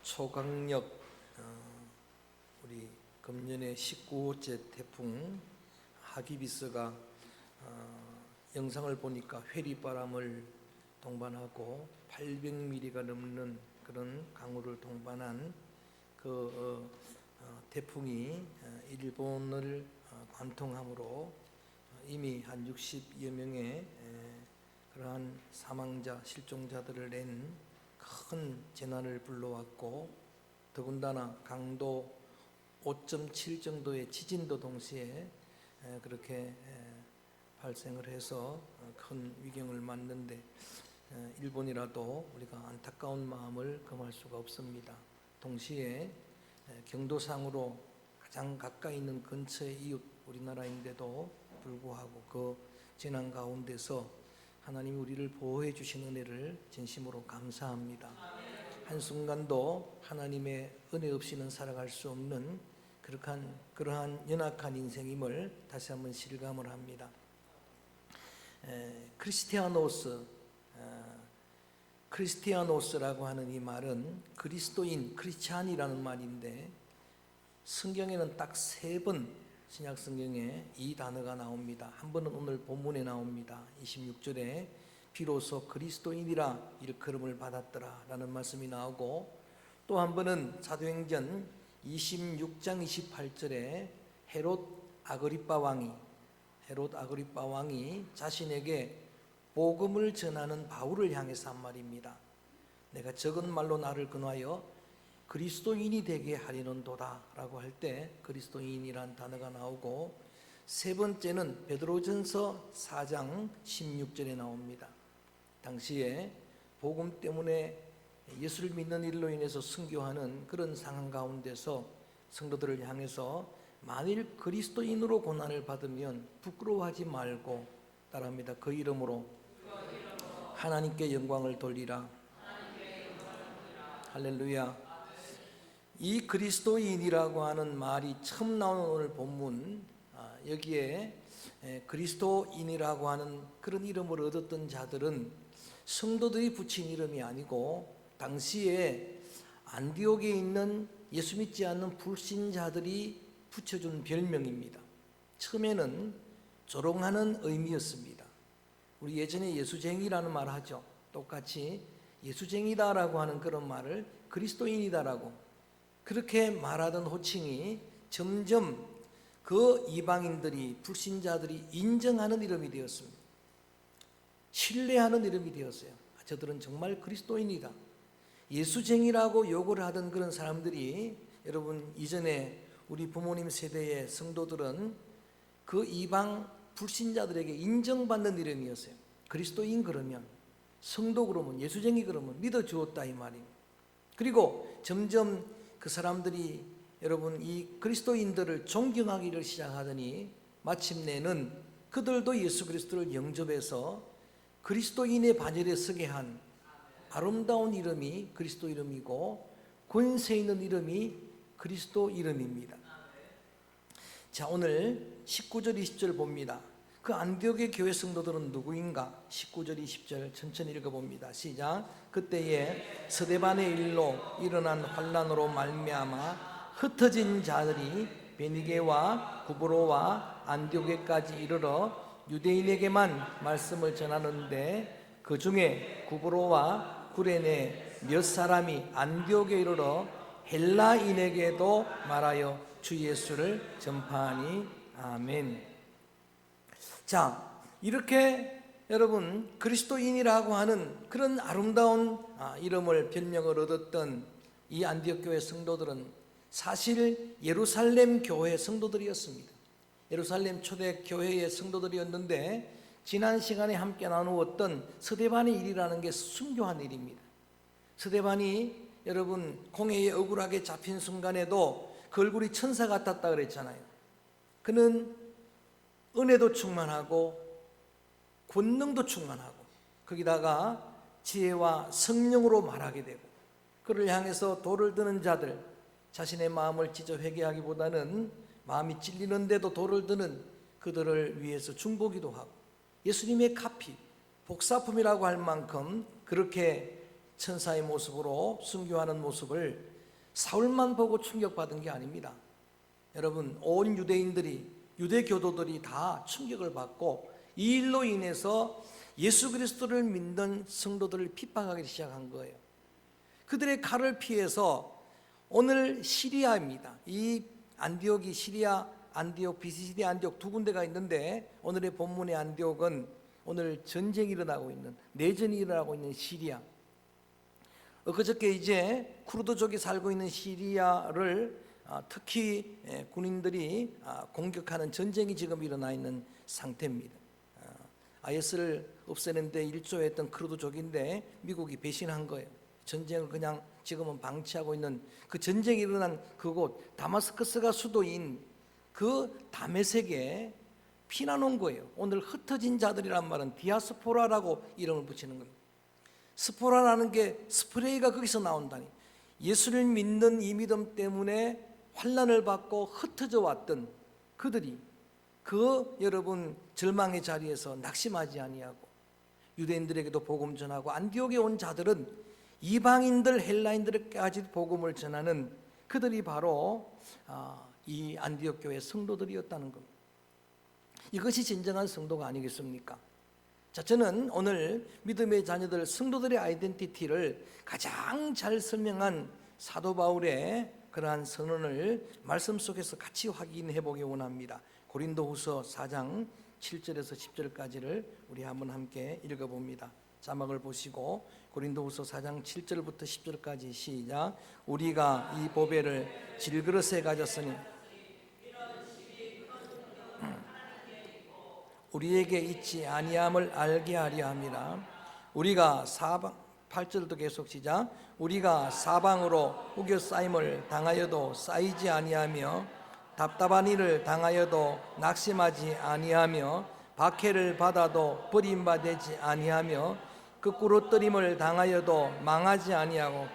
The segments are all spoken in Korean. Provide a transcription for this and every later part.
초강력 우리 금년에 19호째 태풍 하기비스가 영상을 보니까 회리바람을 동반하고 800mm가 넘는 그런 강우를 동반한 그 태풍이 일본을 관통함으로 이미 한 60여 명의 그러한 사망자, 실종자들을 낸 큰 재난을 불러왔고, 더군다나 강도 5.7 정도의 지진도 동시에 그렇게 발생을 해서 큰 위경을 맞는데, 일본이라도 우리가 안타까운 마음을 금할 수가 없습니다. 동시에 경도상으로 가장 가까이 있는 근처의 이웃 우리나라인데도 불구하고 그 재난 가운데서 하나님이 우리를 보호해 주신 은혜를 진심으로 감사합니다. 한순간도 하나님의 은혜 없이는 살아갈 수 없는 그러한 연약한 인생임을 다시 한번 실감을 합니다. 크리스티아노스라고 하는 이 말은 그리스도인, 크리스찬이라는 말인데, 성경에는 딱 3번 신약 성경에 이 단어가 나옵니다. 한 번은 오늘 본문에 나옵니다. 26절에 비로소 그리스도인이라 일컬음을 받았더라 라는 말씀이 나오고, 또 한 번은 사도행전 26장 28절에 헤롯 아그리빠 왕이 자신에게 복음을 전하는 바울을 향해서 한 말입니다. 내가 적은 말로 나를 근하여 그리스도인이 되게 하리는도다 라고 할 때 그리스도인이란 단어가 나오고, 3번째는 베드로전서 4장 16절에 나옵니다. 당시에 복음 때문에 예수를 믿는 일로 인해서 순교하는 그런 상황 가운데서 성도들을 향해서 만일 그리스도인으로 고난을 받으면 부끄러워하지 말고, 따라합니다. 그 이름으로 하나님께 영광을 돌리라. 할렐루야. 이 그리스도인이라고 하는 말이 처음 나오는 오늘 본문, 여기에 그리스도인이라고 하는 그런 이름을 얻었던 자들은 성도들이 붙인 이름이 아니고 당시에 안디옥에 있는 예수 믿지 않는 불신자들이 붙여준 별명입니다. 처음에는 조롱하는 의미였습니다. 우리 예전에 예수쟁이라는 말 하죠. 똑같이 예수쟁이다라고 하는 그런 말을 그리스도인이다라고 그렇게 말하던 호칭이 점점 그 이방인들이, 불신자들이 인정하는 이름이 되었습니다. 신뢰하는 이름이 되었어요. 저들은 정말 그리스도인이다. 예수쟁이라고 욕을 하던 그런 사람들이, 여러분 이전에 우리 부모님 세대의 성도들은 그 이방 불신자들에게 인정받는 이름이었어요. 그리스도인 그러면, 성도 그러면, 예수쟁이 그러면 믿어주었다 이 말입니다. 그리고 점점 그 사람들이 여러분 이 그리스도인들을 존경하기를 시작하더니 마침내는 그들도 예수 그리스도를 영접해서 그리스도인의 반열에 서게 한 아름다운 이름이 그리스도 이름이고, 권세 있는 이름이 그리스도 이름입니다. 자, 오늘 19절 20절 봅니다. 그 안디옥의 교회 성도들은 누구인가? 19절 20절 천천히 읽어봅니다. 시작. 그때에 스데반의 일로 일어난 환난으로 말미암아 흩어진 자들이 베니게와 구브로와 안디옥에까지 이르러 유대인에게만 말씀을 전하는데, 그 중에 구브로와 구레네 몇 사람이 안디옥에 이르러 헬라인에게도 말하여 주 예수를 전파하니. 아멘. 자, 이렇게 여러분 그리스도인이라고 하는 그런 아름다운 이름을, 별명을 얻었던 이 안디옥 교회 성도들은 사실 예루살렘 교회 성도들이었습니다. 예루살렘 초대 교회의 성도들이었는데, 지난 시간에 함께 나누었던 스데반의 일이라는 게 순교한 일입니다. 스데반이 여러분 공회에 억울하게 잡힌 순간에도 그 얼굴이 천사 같았다 그랬잖아요. 그는 은혜도 충만하고 권능도 충만하고 거기다가 지혜와 성령으로 말하게 되고, 그를 향해서 돌을 드는 자들, 자신의 마음을 찢어 회개하기보다는 마음이 찔리는데도 돌을 드는 그들을 위해서 중보기도 하고, 예수님의 카피, 복사품이라고 할 만큼 그렇게 천사의 모습으로 순교하는 모습을 사울만 보고 충격받은 게 아닙니다. 여러분, 온 유대인들이, 유대 교도들이 다 충격을 받고 이 일로 인해서 예수 그리스도를 믿는 성도들을 핍박하기 시작한 거예요. 그들의 칼을 피해서 오늘 시리아입니다. 이 안디옥이 시리아 안디옥, 비시디아 안디옥 두 군데가 있는데, 오늘의 본문의 안디옥은 오늘 전쟁이 일어나고 있는, 내전이 일어나고 있는 시리아. 그저께 이제 쿠르드족이 살고 있는 시리아를 특히 군인들이 공격하는 전쟁이 지금 일어나 있는 상태입니다. IS를 없애는 데 일조했던 쿠르드족인데 미국이 배신한 거예요. 전쟁을 그냥 지금은 방치하고 있는 그 전쟁이 일어난 그곳, 다마스커스가 수도인 그 다메섹에 피난 온 거예요. 오늘 흩어진 자들이란 말은 디아스포라라고 이름을 붙이는 겁니다. 스포라라는 게 스프레이가 거기서 나온다니. 예수를 믿는 이 믿음 때문에 환난을 받고 흩어져 왔던 그들이 여러분 절망의 자리에서 낙심하지 아니하고 유대인들에게도 복음 전하고, 안디옥에 온 자들은 이방인들, 헬라인들에게까지 복음을 전하는 그들이 바로 이 안디옥 교회 성도들이었다는 겁니다. 이것이 진정한 성도가 아니겠습니까? 자, 저는 오늘 믿음의 자녀들, 성도들의 아이덴티티를 가장 잘 설명한 사도 바울의 그러한 선언을 말씀 속에서 같이 확인해 보기 원합니다. 고린도후서 4장 7절에서 10절까지를 우리 한번 함께 읽어봅니다. 자막을 보시고 고린도후서 4장 7절부터 10절까지 시작. 우리가 이 보배를 질그릇에 가졌으니 우리에게 있지 아니함을 알게 하려 함이라. 우리가 8절도 계속 시작. 우리가 사방으로 우겨 쌓임을 당하여도 쌓이지 아니하며 답답한 일을 당하여도 낙심하지 아니하며 박해를 받아도 버림받지 아니하며 거꾸로 뜨림을 당하여도 망하지 아니하고,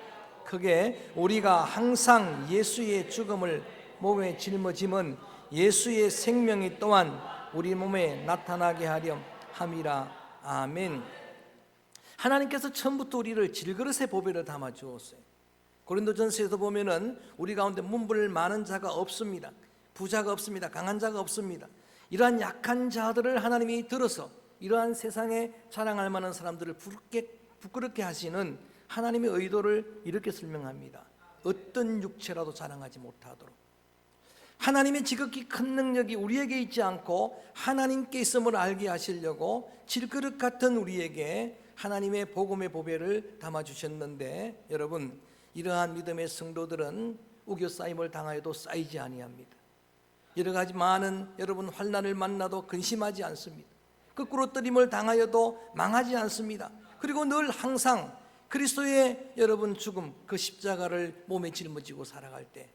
크게 우리가 항상 예수의 죽음을 몸에 짊어짐은 예수의 생명이 또한 우리 몸에 나타나게 하려 함이라. 아멘. 하나님께서 처음부터 우리를 질그릇의 보배를 담아 주었어요. 고린도전서에서 보면은 우리 가운데 문벌 많은 자가 없습니다. 부자가 없습니다. 강한 자가 없습니다. 이러한 약한 자들을 하나님이 들어서 이러한 세상에 자랑할 만한 사람들을 부끄럽게 하시는 하나님의 의도를 이렇게 설명합니다. 어떤 육체라도 자랑하지 못하도록. 하나님의 지극히 큰 능력이 우리에게 있지 않고 하나님께 있음을 알게 하시려고 질그릇 같은 우리에게 하나님의 복음의 보배를 담아주셨는데, 여러분, 이러한 믿음의 성도들은 우겨 쌓임을 당하여도 쌓이지 아니합니다. 여러 가지 많은 여러분 환난을 만나도 근심하지 않습니다. 거꾸로 뜨림을 당하여도 망하지 않습니다. 그리고 늘 항상 그리스도의 여러분 죽음, 그 십자가를 몸에 짊어지고 살아갈 때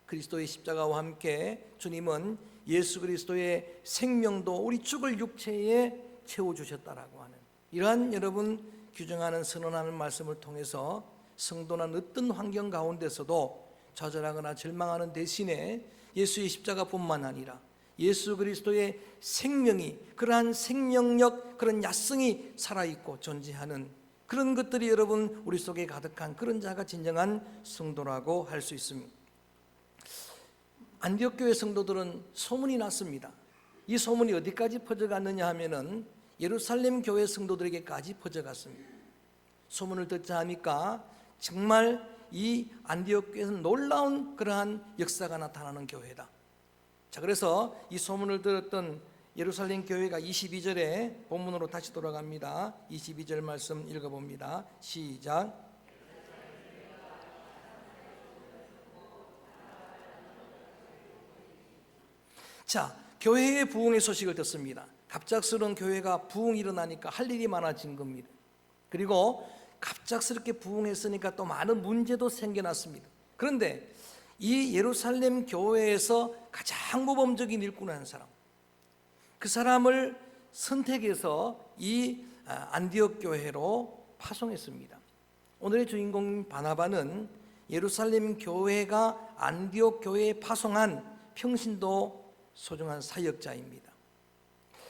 그리스도의 십자가와 함께 주님은 예수 그리스도의 생명도 우리 죽을 육체에 채워주셨다라고 하는 이러한 여러분 규정하는 선언하는 말씀을 통해서 성도는 어떤 환경 가운데서도 좌절하거나 절망하는 대신에 예수의 십자가뿐만 아니라 예수 그리스도의 생명이, 그러한 생명력, 그런 야성이 살아있고 존재하는 그런 것들이 여러분 우리 속에 가득한 그런 자가 진정한 성도라고 할 수 있습니다. 안디옥 교회 성도들은 소문이 났습니다. 이 소문이 어디까지 퍼져갔느냐 하면은 예루살렘 교회 성도들에게까지 퍼져갔습니다. 소문을 듣자 하니까 정말 이 안디옥 교회에서는 놀라운 그러한 역사가 나타나는 교회다. 자, 그래서 이 소문을 들었던 예루살렘 교회가 22절에 본문으로 다시 돌아갑니다. 22절 말씀 읽어봅니다. 시작. 자, 교회의 부흥의 소식을 듣습니다. 갑작스러운 교회가 부흥이 일어나니까 할 일이 많아진 겁니다. 그리고 갑작스럽게 부흥했으니까 또 많은 문제도 생겨났습니다. 그런데 이 예루살렘 교회에서 가장 모범적인 일꾼을 한 사람, 그 사람을 선택해서 이 안디옥 교회로 파송했습니다. 오늘의 주인공 바나바는 예루살렘 교회가 안디옥 교회에 파송한 평신도 소중한 사역자입니다.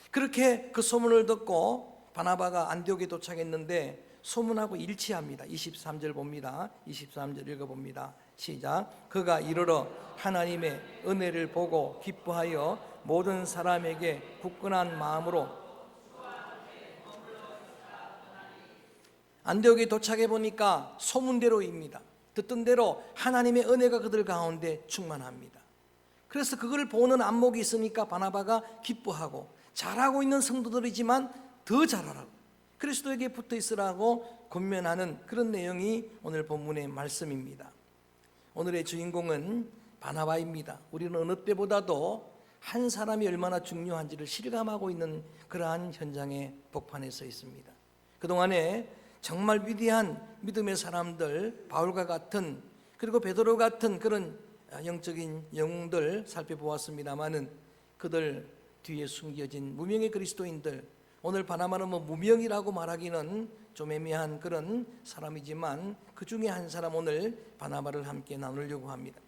그렇게 그 소문을 듣고 바나바가 안디옥에 도착했는데 소문하고 일치합니다. 23절 봅니다. 23절 읽어봅니다. 시작. 그가 이르러 하나님의 은혜를 보고 기뻐하여 모든 사람에게 굳건한 마음으로 안디옥에 도착해 보니까 소문대로입니다. 듣던 대로 하나님의 은혜가 그들 가운데 충만합니다. 그래서 그걸 보는 안목이 있으니까 바나바가 기뻐하고, 잘하고 있는 성도들이지만 더 잘하라고, 그리스도에게 붙어 있으라고 권면하는 그런 내용이 오늘 본문의 말씀입니다. 오늘의 주인공은 바나바입니다. 우리는 어느 때보다도 한 사람이 얼마나 중요한지를 실감하고 있는 그러한 현장에 복판에 서 있습니다. 그동안에 정말 위대한 믿음의 사람들, 바울과 같은, 그리고 베드로 같은 그런 영적인 영웅들 살펴보았습니다마는 그들 뒤에 숨겨진 무명의 그리스도인들, 오늘 바나바는 무명이라고 말하기는 좀 애매한 그런 사람이지만 그 중에 한 사람, 오늘 바나바를 함께 나누려고 합니다.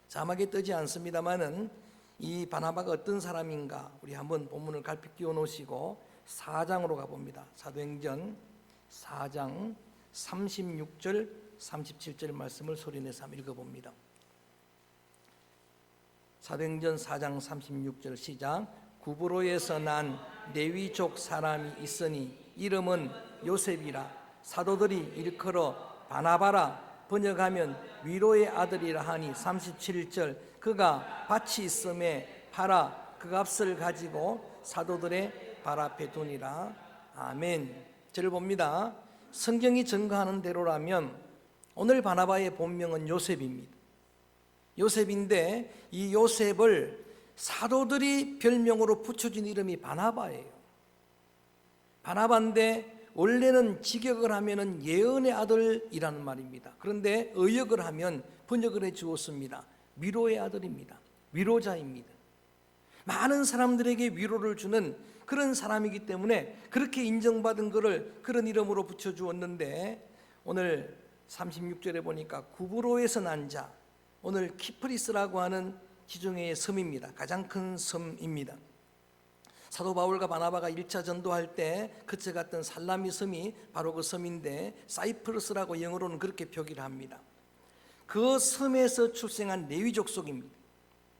자막에 뜨지 않습니다마는 이 바나바가 어떤 사람인가, 우리 한번 본문을 갈피 끼워 놓으시고 4장으로 가봅니다. 사도행전 4장 36절 37절 말씀을 소리내서 한번 읽어봅니다. 사도행전 4장 36절 시작. 구브로에서 난 레위족 사람이 있으니 이름은 요셉이라. 사도들이 일컬어 바나바라, 번역하면 위로의 아들이라 하니. 37절. 그가 밭이 있음에 팔아 그 값을 가지고 사도들의 발 앞에 두니라. 아멘. 저를 봅니다. 성경이 증거하는 대로라면 오늘 바나바의 본명은 요셉입니다. 요셉인데 이 요셉을 사도들이 별명으로 붙여준 이름이 바나바예요. 바나바인데 원래는 직역을 하면은 예언의 아들이라는 말입니다. 그런데 의역을 하면 번역을 해 주었습니다. 위로의 아들입니다. 위로자입니다. 많은 사람들에게 위로를 주는 그런 사람이기 때문에 그렇게 인정받은 것을 그런 이름으로 붙여주었는데, 오늘 36절에 보니까 구브로에서 난 자, 오늘 키프리스라고 하는 지중해의 섬입니다. 가장 큰 섬입니다. 사도 바울과 바나바가 1차 전도할 때 그쳐갔던 살라미 섬이 바로 그 섬인데, 사이프러스라고 영어로는 그렇게 표기를 합니다. 그 섬에서 출생한 레위 족속입니다.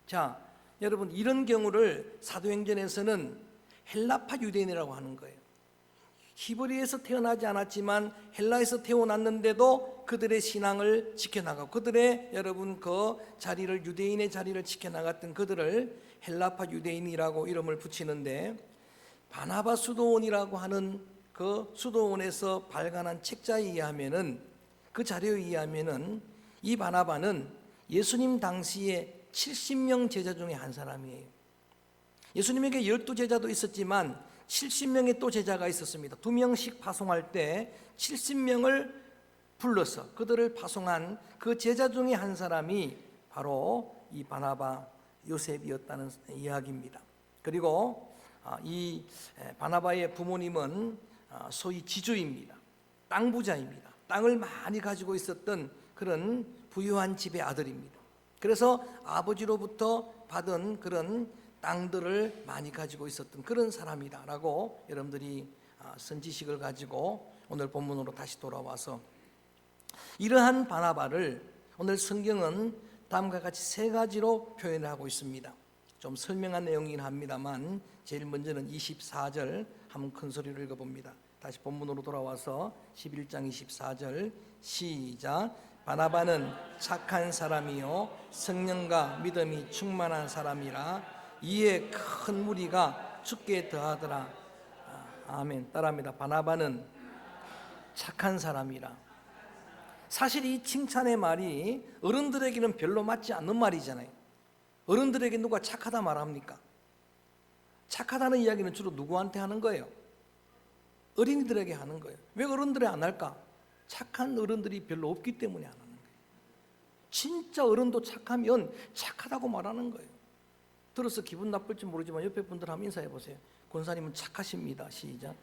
자, 여러분, 이런 경우를 사도행전에서는 헬라파 유대인이라고 하는 거예요. 히브리에서 태어나지 않았지만 헬라에서 태어났는데도 그들의 신앙을 지켜나가고 그들의 여러분 그 자리를, 유대인의 자리를 지켜나갔던 그들을 헬라파 유대인이라고 이름을 붙이는데, 바나바 수도원이라고 하는 그 수도원에서 발간한 책자에 의하면은, 그 자료에 의하면은 이 바나바는 예수님 당시에 70명 제자 중에 한 사람이에요. 예수님에게 12제자도 있었지만 70명의 또 제자가 있었습니다. 2명씩 파송할 때 70명을 불러서 그들을 파송한 그 제자 중에 한 사람이 바로 이 바나바 요셉이었다는 이야기입니다. 그리고 이 바나바의 부모님은 소위 지주입니다. 땅 부자입니다. 땅을 많이 가지고 있었던 그런 부유한 집의 아들입니다. 그래서 아버지로부터 받은 그런 땅들을 많이 가지고 있었던 그런 사람이다라고 여러분들이 선지식을 가지고 오늘 본문으로 다시 돌아와서, 이러한 바나바를 오늘 성경은 다음과 같이 세 가지로 표현을 하고 있습니다. 좀 설명한 내용이긴 합니다만 제일 먼저는 24절 한번 큰 소리로 읽어봅니다. 다시 본문으로 돌아와서 11장 24절 시작. 바나바는 착한 사람이요 성령과 믿음이 충만한 사람이라 이에 큰 무리가 죽게 더하더라. 아멘. 따라합니다. 바나바는 착한 사람이라. 사실 이 칭찬의 말이 어른들에게는 별로 맞지 않는 말이잖아요. 어른들에게 누가 착하다 말합니까? 착하다는 이야기는 주로 누구한테 하는 거예요? 어린이들에게 하는 거예요. 왜 어른들이 안 할까? 착한 어른들이 별로 없기 때문에 안 하는 거예요. 진짜 어른도 착하면 착하다고 말하는 거예요. 들어서 기분 나쁠지 모르지만 옆에 분들 한번 인사해 보세요. 권사님은 착하십니다. 시작.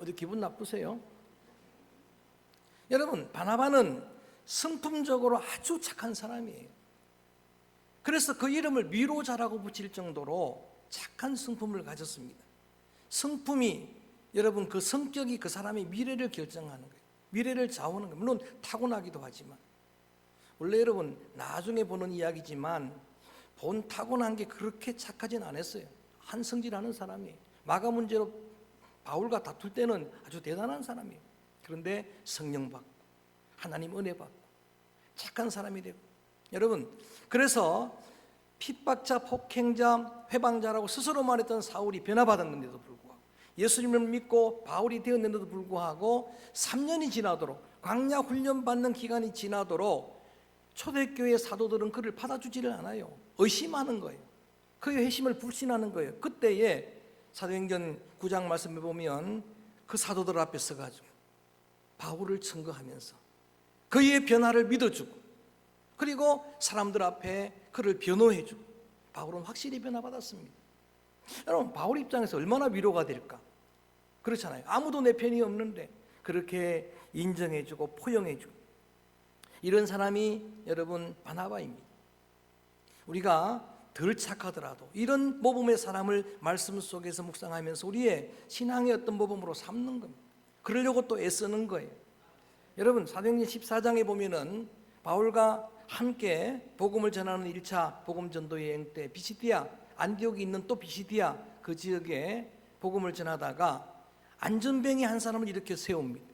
어디 기분 나쁘세요? 여러분, 바나바는 성품적으로 아주 착한 사람이에요. 그래서 그 이름을 위로자라고 붙일 정도로 착한 성품을 가졌습니다. 성품이 여러분 그 성격이 그 사람의 미래를 결정하는 거예요. 미래를 좌우하는 거예요. 물론 타고나기도 하지만 원래 여러분 나중에 보는 이야기지만 본 타고난 게 그렇게 착하진 않았어요. 한성질하는 사람이 마가 문제로 바울과 다툴 때는 아주 대단한 사람이에요. 그런데 성령 받고 하나님 은혜 받고 착한 사람이 되고 여러분 그래서 핍박자, 폭행자, 회방자라고 스스로 말했던 사울이 변화받았는데도 불구하고 예수님을 믿고 바울이 되었는데도 불구하고 3년이 지나도록 광야 훈련 받는 기간이 지나도록 초대교회 사도들은 그를 받아주지를 않아요. 의심하는 거예요. 그의 회심을 불신하는 거예요. 그때에 사도행전 9장 말씀에 보면 그 사도들 앞에 서가지고 바울을 증거하면서 그의 변화를 믿어주고 그리고 사람들 앞에 그를 변호해주고 바울은 확실히 변화받았습니다. 여러분 바울 입장에서 얼마나 위로가 될까? 그렇잖아요. 아무도 내 편이 없는데 그렇게 인정해주고 포용해주고 이런 사람이 여러분 바나바입니다. 우리가 덜 착하더라도 이런 모범의 사람을 말씀 속에서 묵상하면서 우리의 신앙의 어떤 모범으로 삼는 겁니다. 그러려고 또 애쓰는 거예요. 여러분 사도행전 14장에 보면은 바울과 함께 복음을 전하는 1차 복음 전도 여행 때 비시디아 안디옥에 있는 또 비시디아 그 지역에 복음을 전하다가 안전뱅이 한 사람을 이렇게 세웁니다.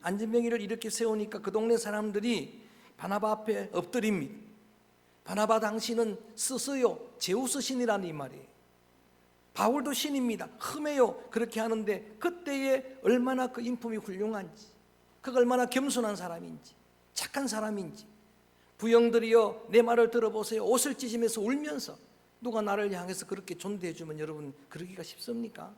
안전뱅이를 이렇게 세우니까 그 동네 사람들이 바나바 앞에 엎드립니다. 바나바 당신은 스스요 제우스 신이라는 이 말이에요. 바울도 신입니다. 흠해요. 그렇게 하는데 그때에 얼마나 그 인품이 훌륭한지 그가 얼마나 겸손한 사람인지 착한 사람인지 부영들이여 내 말을 들어보세요. 옷을 찢으면서 울면서 누가 나를 향해서 그렇게 존대해 주면 여러분 그러기가 쉽습니까?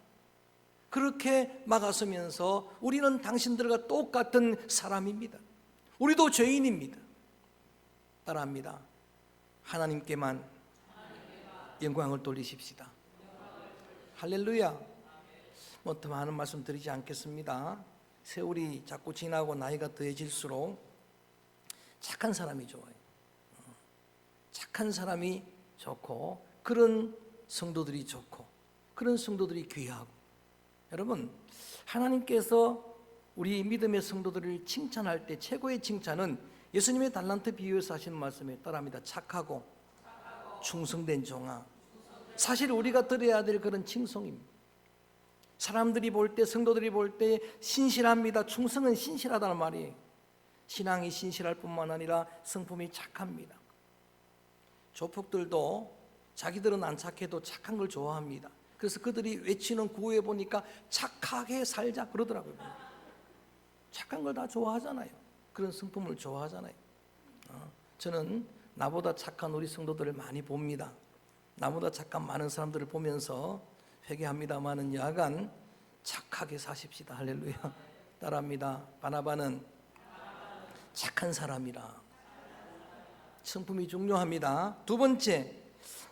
그렇게 막아서면서 우리는 당신들과 똑같은 사람입니다. 우리도 죄인입니다. 따라합니다. 하나님께만 영광을 돌리십시다. 할렐루야. 뭐 더 많은 말씀 드리지 않겠습니다. 세월이 자꾸 지나고 나이가 더해질수록 착한 사람이 좋아요. 착한 사람이 좋고 그런 성도들이 좋고 그런 성도들이 귀하고 여러분 하나님께서 우리 믿음의 성도들을 칭찬할 때 최고의 칭찬은 예수님의 달란트 비유에서 하신 말씀에 따라합니다. 착하고 충성된 종아. 사실 우리가 들어야 될 그런 칭송입니다. 사람들이 볼 때 성도들이 볼 때 신실합니다. 충성은 신실하다는 말이에요. 신앙이 신실할 뿐만 아니라 성품이 착합니다. 조폭들도 자기들은 안 착해도 착한 걸 좋아합니다. 그래서 그들이 외치는 구호에 보니까 착하게 살자 그러더라고요. 착한 걸 다 좋아하잖아요. 그런 성품을 좋아하잖아요. 저는 나보다 착한 우리 성도들을 많이 봅니다. 나보다 착한 많은 사람들을 보면서 회개합니다마는 여하간 착하게 사십시다. 할렐루야. 따라합니다. 바나바는 착한 사람이라. 성품이 중요합니다. 두 번째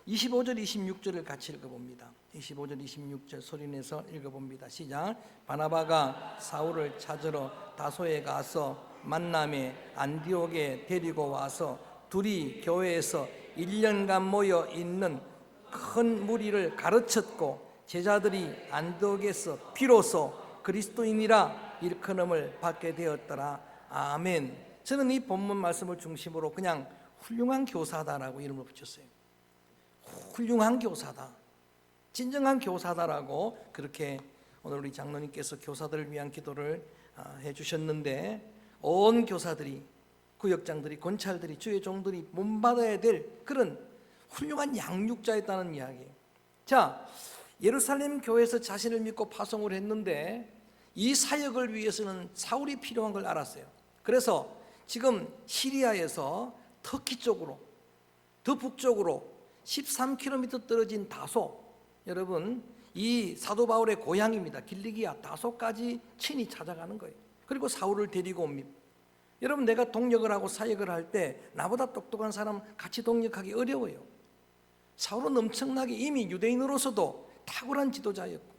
25절 26절을 같이 읽어봅니다. 25절 26절 소리내서 읽어봅니다. 시작. 바나바가 사울을 찾으러 다소에 가서 만남에 안디옥에 데리고 와서 둘이 교회에서 1년간 모여 있는 큰 무리를 가르쳤고 제자들이 안디옥에서 비로소 그리스도인이라 일컬음을 받게 되었더라. 아멘. 저는 이 본문 말씀을 중심으로 그냥 훌륭한 교사다라고 이름을 붙였어요. 훌륭한 교사다, 진정한 교사다라고 그렇게 오늘 우리 장로님께서 교사들을 위한 기도를 해주셨는데 온 교사들이 구역장들이 권찰들이 주의 종들이 본받아야 될 그런 훌륭한 양육자였다는 이야기예요. 자, 예루살렘 교회에서 자신을 믿고 파송을 했는데 이 사역을 위해서는 사울이 필요한 걸 알았어요. 그래서 지금 시리아에서 터키 쪽으로 더 북쪽으로 13km 떨어진 다소, 여러분 이 사도 바울의 고향입니다. 길리기아 다소까지 친히 찾아가는 거예요. 그리고 사울을 데리고 옵니다. 여러분 내가 동역을 하고 사역을 할 때 나보다 똑똑한 사람 같이 동역하기 어려워요. 사울은 엄청나게 이미 유대인으로서도 탁월한 지도자였고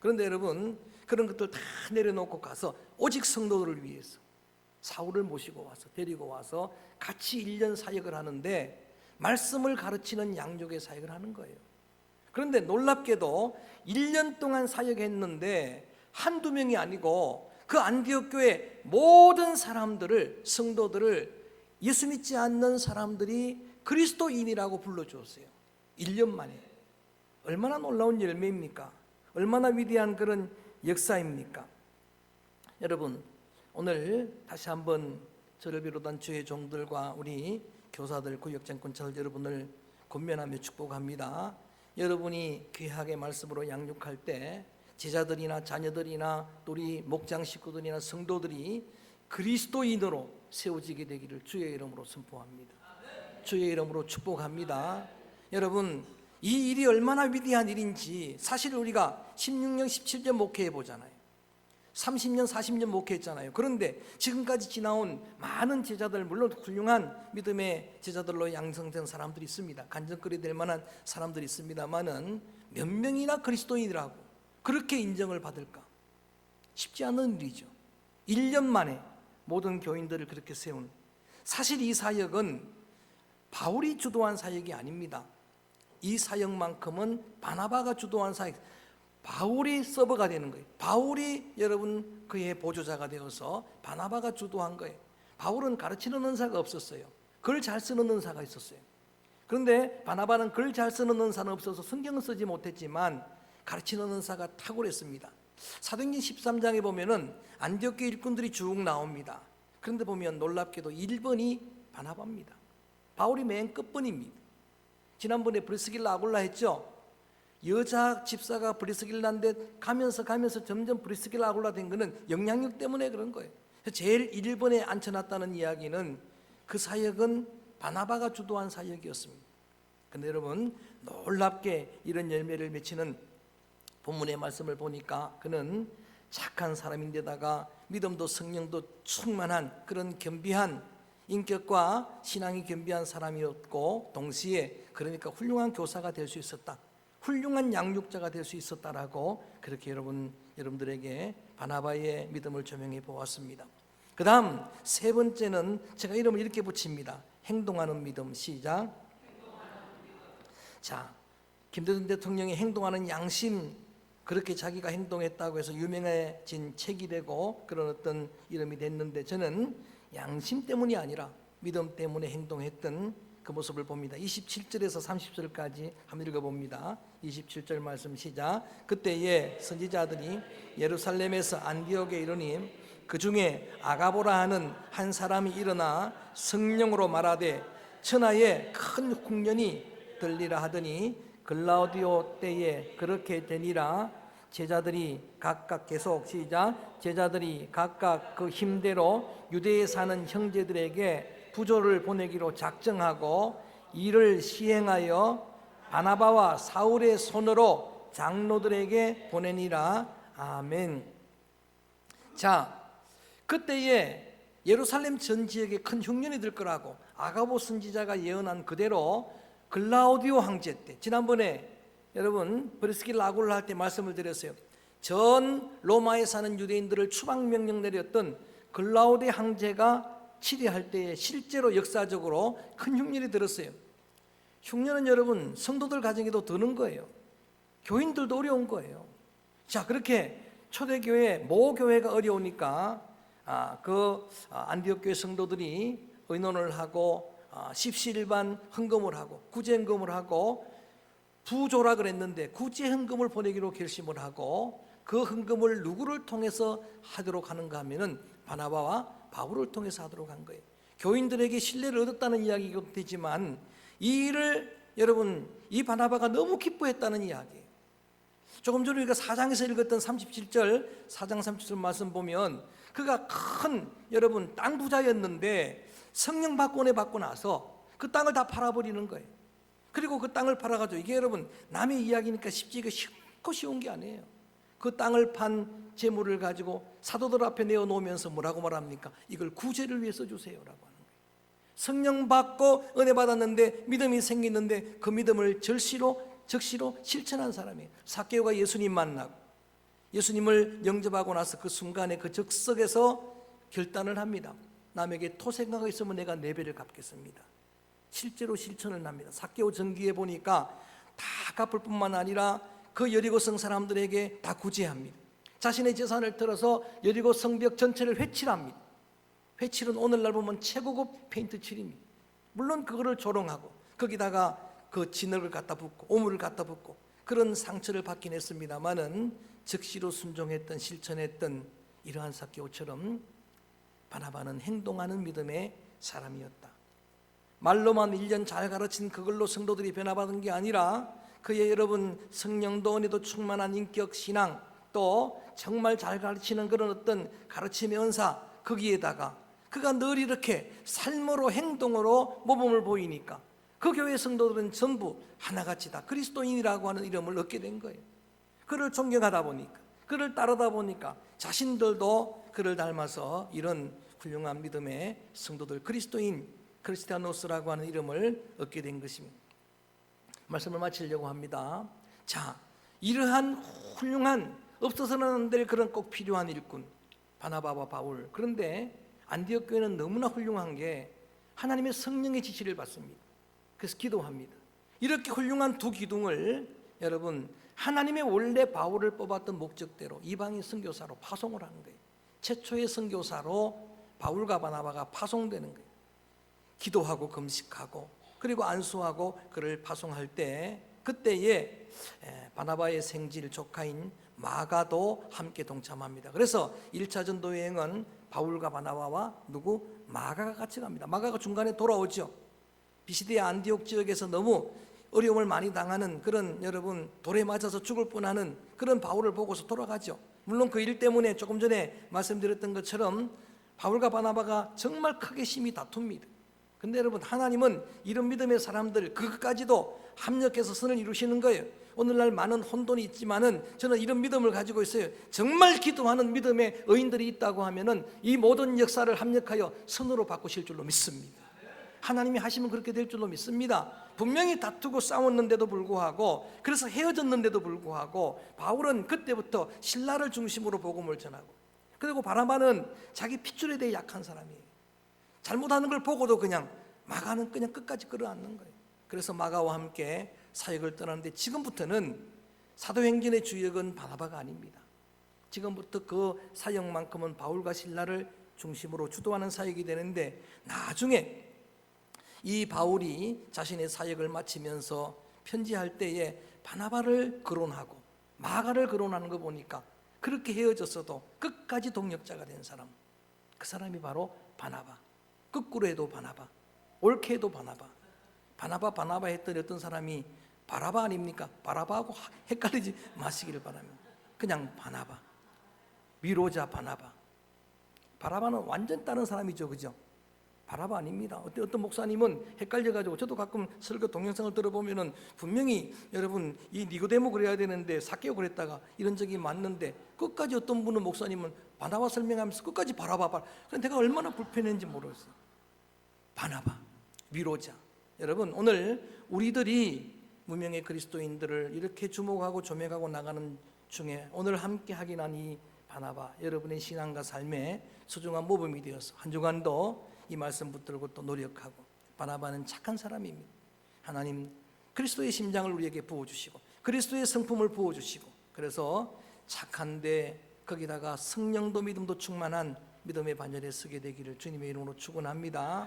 그런데 여러분 그런 것들 다 내려놓고 가서 오직 성도들을 위해서 사울을 모시고 와서 데리고 와서 같이 1년 사역을 하는데 말씀을 가르치는 양육의 사역을 하는 거예요. 그런데 놀랍게도 1년 동안 사역했는데 한두 명이 아니고 그 안디옥 교회 모든 사람들을, 성도들을, 예수 믿지 않는 사람들이 그리스도인이라고 불러주었어요. 1년 만에. 얼마나 놀라운 열매입니까? 얼마나 위대한 그런 역사입니까? 여러분, 오늘 다시 한번 저를 비롯한 주의 종들과 우리 교사들, 구역장권찰 여러분을 권면하며 축복합니다. 여러분이 귀하게 말씀으로 양육할 때 제자들이나 자녀들이나 또 우리 목장 식구들이나 성도들이 그리스도인으로 세워지게 되기를 주의 이름으로 선포합니다. 주의 이름으로 축복합니다. 여러분, 이 일이 얼마나 위대한 일인지 사실 우리가 16년, 17년 목회해 보잖아요. 30년, 40년 목회했잖아요. 그런데 지금까지 지나온 많은 제자들, 물론 훌륭한 믿음의 제자들로 양성된 사람들이 있습니다. 간증거리 될 만한 사람들이 있습니다만은 몇 명이나 그리스도인이라고 그렇게 인정을 받을까? 쉽지 않은 일이죠. 1년 만에 모든 교인들을 그렇게 세운, 사실 이 사역은 바울이 주도한 사역이 아닙니다. 이 사역만큼은 바나바가 주도한 사역, 바울이 서버가 되는 거예요. 바울이 여러분 그의 보조자가 되어서 바나바가 주도한 거예요. 바울은 가르치는 은사가 없었어요. 글 잘 쓰는 은사가 있었어요. 그런데 바나바는 글 잘 쓰는 은사는 없어서 성경은 쓰지 못했지만 가르치는 은사가 탁월했습니다. 사도행전 13장에 보면은 안디옥 교회 일꾼들이 쭉 나옵니다. 그런데 보면 놀랍게도 1번이 바나바입니다. 바울이 맨 끝번입니다. 지난번에 브리스길라 아굴라 했죠. 여자 집사가 브리스길라인데 가면서 점점 브리스길라 아굴라 된 거는 영향력 때문에 그런 거예요. 제일 1번에 앉혀놨다는 이야기는 그 사역은 바나바가 주도한 사역이었습니다. 그런데 여러분, 놀랍게 이런 열매를 맺히는 본문의 말씀을 보니까 그는 착한 사람인데다가 믿음도 성령도 충만한 그런 겸비한 인격과 신앙이 겸비한 사람이었고, 동시에 그러니까 훌륭한 교사가 될 수 있었다, 훌륭한 양육자가 될 수 있었다라고 그렇게 여러분들에게 바나바의 믿음을 조명해 보았습니다. 그 다음 세 번째는 제가 이름을 이렇게 붙입니다. 행동하는 믿음. 시작. 자, 김대중 대통령이 행동하는 양심, 그렇게 자기가 행동했다고 해서 유명해진 책이 되고 그런 어떤 이름이 됐는데, 저는 양심 때문이 아니라 믿음 때문에 행동했던 그 모습을 봅니다. 27절에서 30절까지 한번 읽어봅니다. 27절 말씀 시작. 그때에 선지자들이 예루살렘에서 안디옥에 이르니 그 중에 아가보라 하는 한 사람이 일어나 성령으로 말하되 천하에 큰 흉년이 들리라 하더니 글라우디오 때에 그렇게 되니라. 제자들이 각각 계속 시작. 제자들이 각각 그 힘대로 유대에 사는 형제들에게 부조를 보내기로 작정하고 이를 시행하여 바나바와 사울의 손으로 장로들에게 보내니라. 아멘. 자, 그때에 예루살렘 전 지역에 큰 흉년이 들 거라고 아가보 선지자가 예언한 그대로 글라우디오 황제 때, 지난번에 여러분 브리스길라 아굴라 할 때 말씀을 드렸어요. 전 로마에 사는 유대인들을 추방 명령 내렸던 글라우디오 황제가 치리할 때에 실제로 역사적으로 큰 흉년이 들었어요. 흉년은 여러분 성도들 가정에도 드는 거예요. 교인들도 어려운 거예요. 자, 그렇게 초대교회 모 교회가 어려우니까 안디옥 교회 성도들이 의논을 하고 십시일반 헌금을 하고 구제헌금을 하고 부조라 그랬는데 구제헌금을 보내기로 결심을 하고, 그 헌금을 누구를 통해서 하도록 하는가 하면은 바나바와 바울을 통해서 하도록 한 거예요. 교인들에게 신뢰를 얻었다는 이야기가 되지만 이 일을 여러분 이 바나바가 너무 기뻐했다는 이야기예요. 조금 전에 우리가 4장에서 읽었던 37절 4장 37절 말씀 보면 그가 큰 여러분 땅 부자였는데 성령 받고 나서 그 땅을 다 팔아버리는 거예요. 그리고 그 땅을 팔아가지고, 이게 여러분 남의 이야기니까 쉽지가 쉬운 게 아니에요. 그 땅을 판 재물을 가지고 사도들 앞에 내어놓으면서 뭐라고 말합니까? 이걸 구제를 위해서 주세요라고 하는 거예요. 성령 받고 은혜 받았는데 믿음이 생겼는데 그 믿음을 적시로 실천한 사람이에요. 삭개오가 예수님 만나고 예수님을 영접하고 나서 그 순간에 그 적석에서 결단을 합니다. 남에게 토생각이 있으면 내가 4배를 갚겠습니다. 실제로 실천을 합니다. 삭개오 전기에 보니까 다 갚을 뿐만 아니라 그 여리고성 사람들에게 다 구제합니다. 자신의 재산을 들어서 여리고 성벽 전체를 회칠합니다. 회칠은 오늘날 보면 최고급 페인트 칠입니다. 물론 그거를 조롱하고 거기다가 그 진흙을 갖다 붓고 오물을 갖다 붓고 그런 상처를 받긴 했습니다마는 즉시로 순종했던 실천했던 이러한 삭개오처럼 바나바는 행동하는 믿음의 사람이었다. 말로만 1년 잘 가르친 그걸로 성도들이 변화받은 게 아니라 그의 여러분 성령도 은혜도 충만한 인격 신앙, 또 정말 잘 가르치는 그런 어떤 가르침의 은사, 거기에다가 그가 늘 이렇게 삶으로 행동으로 모범을 보이니까 그 교회 성도들은 전부 하나같이 다 그리스도인이라고 하는 이름을 얻게 된 거예요. 그를 존경하다 보니까, 그를 따르다 보니까 자신들도 그를 닮아서 이런 훌륭한 믿음의 성도들, 그리스도인, 크리스티아노스라고 하는 이름을 얻게 된 것입니다. 말씀을 마치려고 합니다. 자, 이러한 훌륭한 없어서는 안 될 그런 꼭 필요한 일꾼 바나바와 바울. 그런데 안디옥 교회는 너무나 훌륭한 게 하나님의 성령의 지시를 받습니다. 그래서 기도합니다. 이렇게 훌륭한 두 기둥을 여러분 하나님의 원래 바울을 뽑았던 목적대로 이방인 선교사로 파송을 하는 거예요. 최초의 선교사로 바울과 바나바가 파송되는 거예요. 기도하고 금식하고 그리고 안수하고 그를 파송할 때 그때에 바나바의 생질 조카인 마가도 함께 동참합니다. 그래서 1차 전도 여행은 바울과 바나바와 누구? 마가가 같이 갑니다. 마가가 중간에 돌아오죠. 비시디아 안디옥 지역에서 너무 어려움을 많이 당하는 그런 여러분 돌에 맞아서 죽을 뻔하는 그런 바울을 보고서 돌아가죠. 물론 그 일 때문에 조금 전에 말씀드렸던 것처럼 바울과 바나바가 정말 크게 심히 다툽니다. 근데 여러분 하나님은 이런 믿음의 사람들 그것까지도 합력해서 선을 이루시는 거예요. 오늘날 많은 혼돈이 있지만은 저는 이런 믿음을 가지고 있어요. 정말 기도하는 믿음의 의인들이 있다고 하면은 이 모든 역사를 합력하여 선으로 바꾸실 줄로 믿습니다. 하나님이 하시면 그렇게 될 줄로 믿습니다. 분명히 다투고 싸웠는데도 불구하고 그래서 헤어졌는데도 불구하고 바울은 그때부터 신라를 중심으로 복음을 전하고 그리고 바나바는 자기 핏줄에 대해 약한 사람이에요. 잘못하는 걸 보고도 그냥 마가는 그냥 끝까지 끌어안는 거예요. 그래서 마가와 함께 사역을 떠나는데 지금부터는 사도행전의 주역은 바나바가 아닙니다. 지금부터 그 사역만큼은 바울과 신라를 중심으로 주도하는 사역이 되는데 나중에 이 바울이 자신의 사역을 마치면서 편지할 때에 바나바를 거론하고 마가를 거론하는 거 보니까 그렇게 헤어졌어도 끝까지 동역자가 된 사람, 그 사람이 바로 바나바. 거꾸로 해도 바나바, 옳게 해도 바나바. 바나바 했더니 어떤 사람이 바라바 아닙니까? 바라바하고 헷갈리지 마시기를 바랍니다. 그냥 바나바, 위로자 바나바. 바라바는 완전 다른 사람이죠, 그죠? 바라바 아닙니다. 어떤 목사님은 헷갈려가지고 저도 가끔 설교 동영상을 들어보면은 분명히 여러분 이 니고데모 그래야 되는데 삭개오 그랬다가 이런 적이 많는데 끝까지 어떤 분은 목사님은 바나바 설명하면서 끝까지 바라바. 그래서 내가 얼마나 불편했는지 모르겠어요. 바나바, 위로자. 여러분 오늘 우리들이 무명의 그리스도인들을 이렇게 주목하고 조명하고 나가는 중에 오늘 함께 확인한 이 바나바 여러분의 신앙과 삶에 소중한 모범이 되어서 한 주간도 이 말씀 붙들고 또 노력하고 바나바는 착한 사람입니다. 하나님 그리스도의 심장을 우리에게 부어주시고 그리스도의 성품을 부어주시고 그래서 착한데 거기다가 성령도 믿음도 충만한 믿음의 반열에 서게 되기를 주님의 이름으로 축원합니다.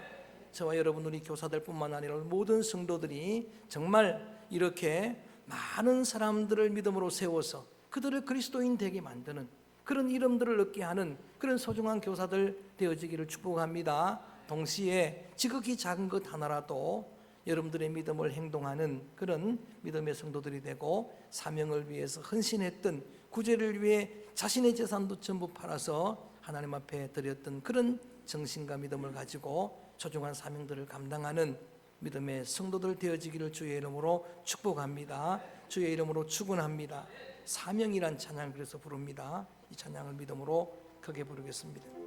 저와 여러분 우리 교사들뿐만 아니라 모든 성도들이 정말 이렇게 많은 사람들을 믿음으로 세워서 그들을 그리스도인 되게 만드는 그런 이름들을 얻게 하는 그런 소중한 교사들 되어지기를 축복합니다. 동시에 지극히 작은 것 하나라도 여러분들의 믿음을 행동하는 그런 믿음의 성도들이 되고 사명을 위해서 헌신했던 구제를 위해 자신의 재산도 전부 팔아서 하나님 앞에 드렸던 그런 정신과 믿음을 가지고 소중한 사명들을 감당하는 믿음의 성도들 되어지기를 주의 이름으로 축복합니다. 주의 이름으로 축원합니다. 사명이란 찬양을 그래서 부릅니다. 이 찬양을 믿음으로 크게 부르겠습니다.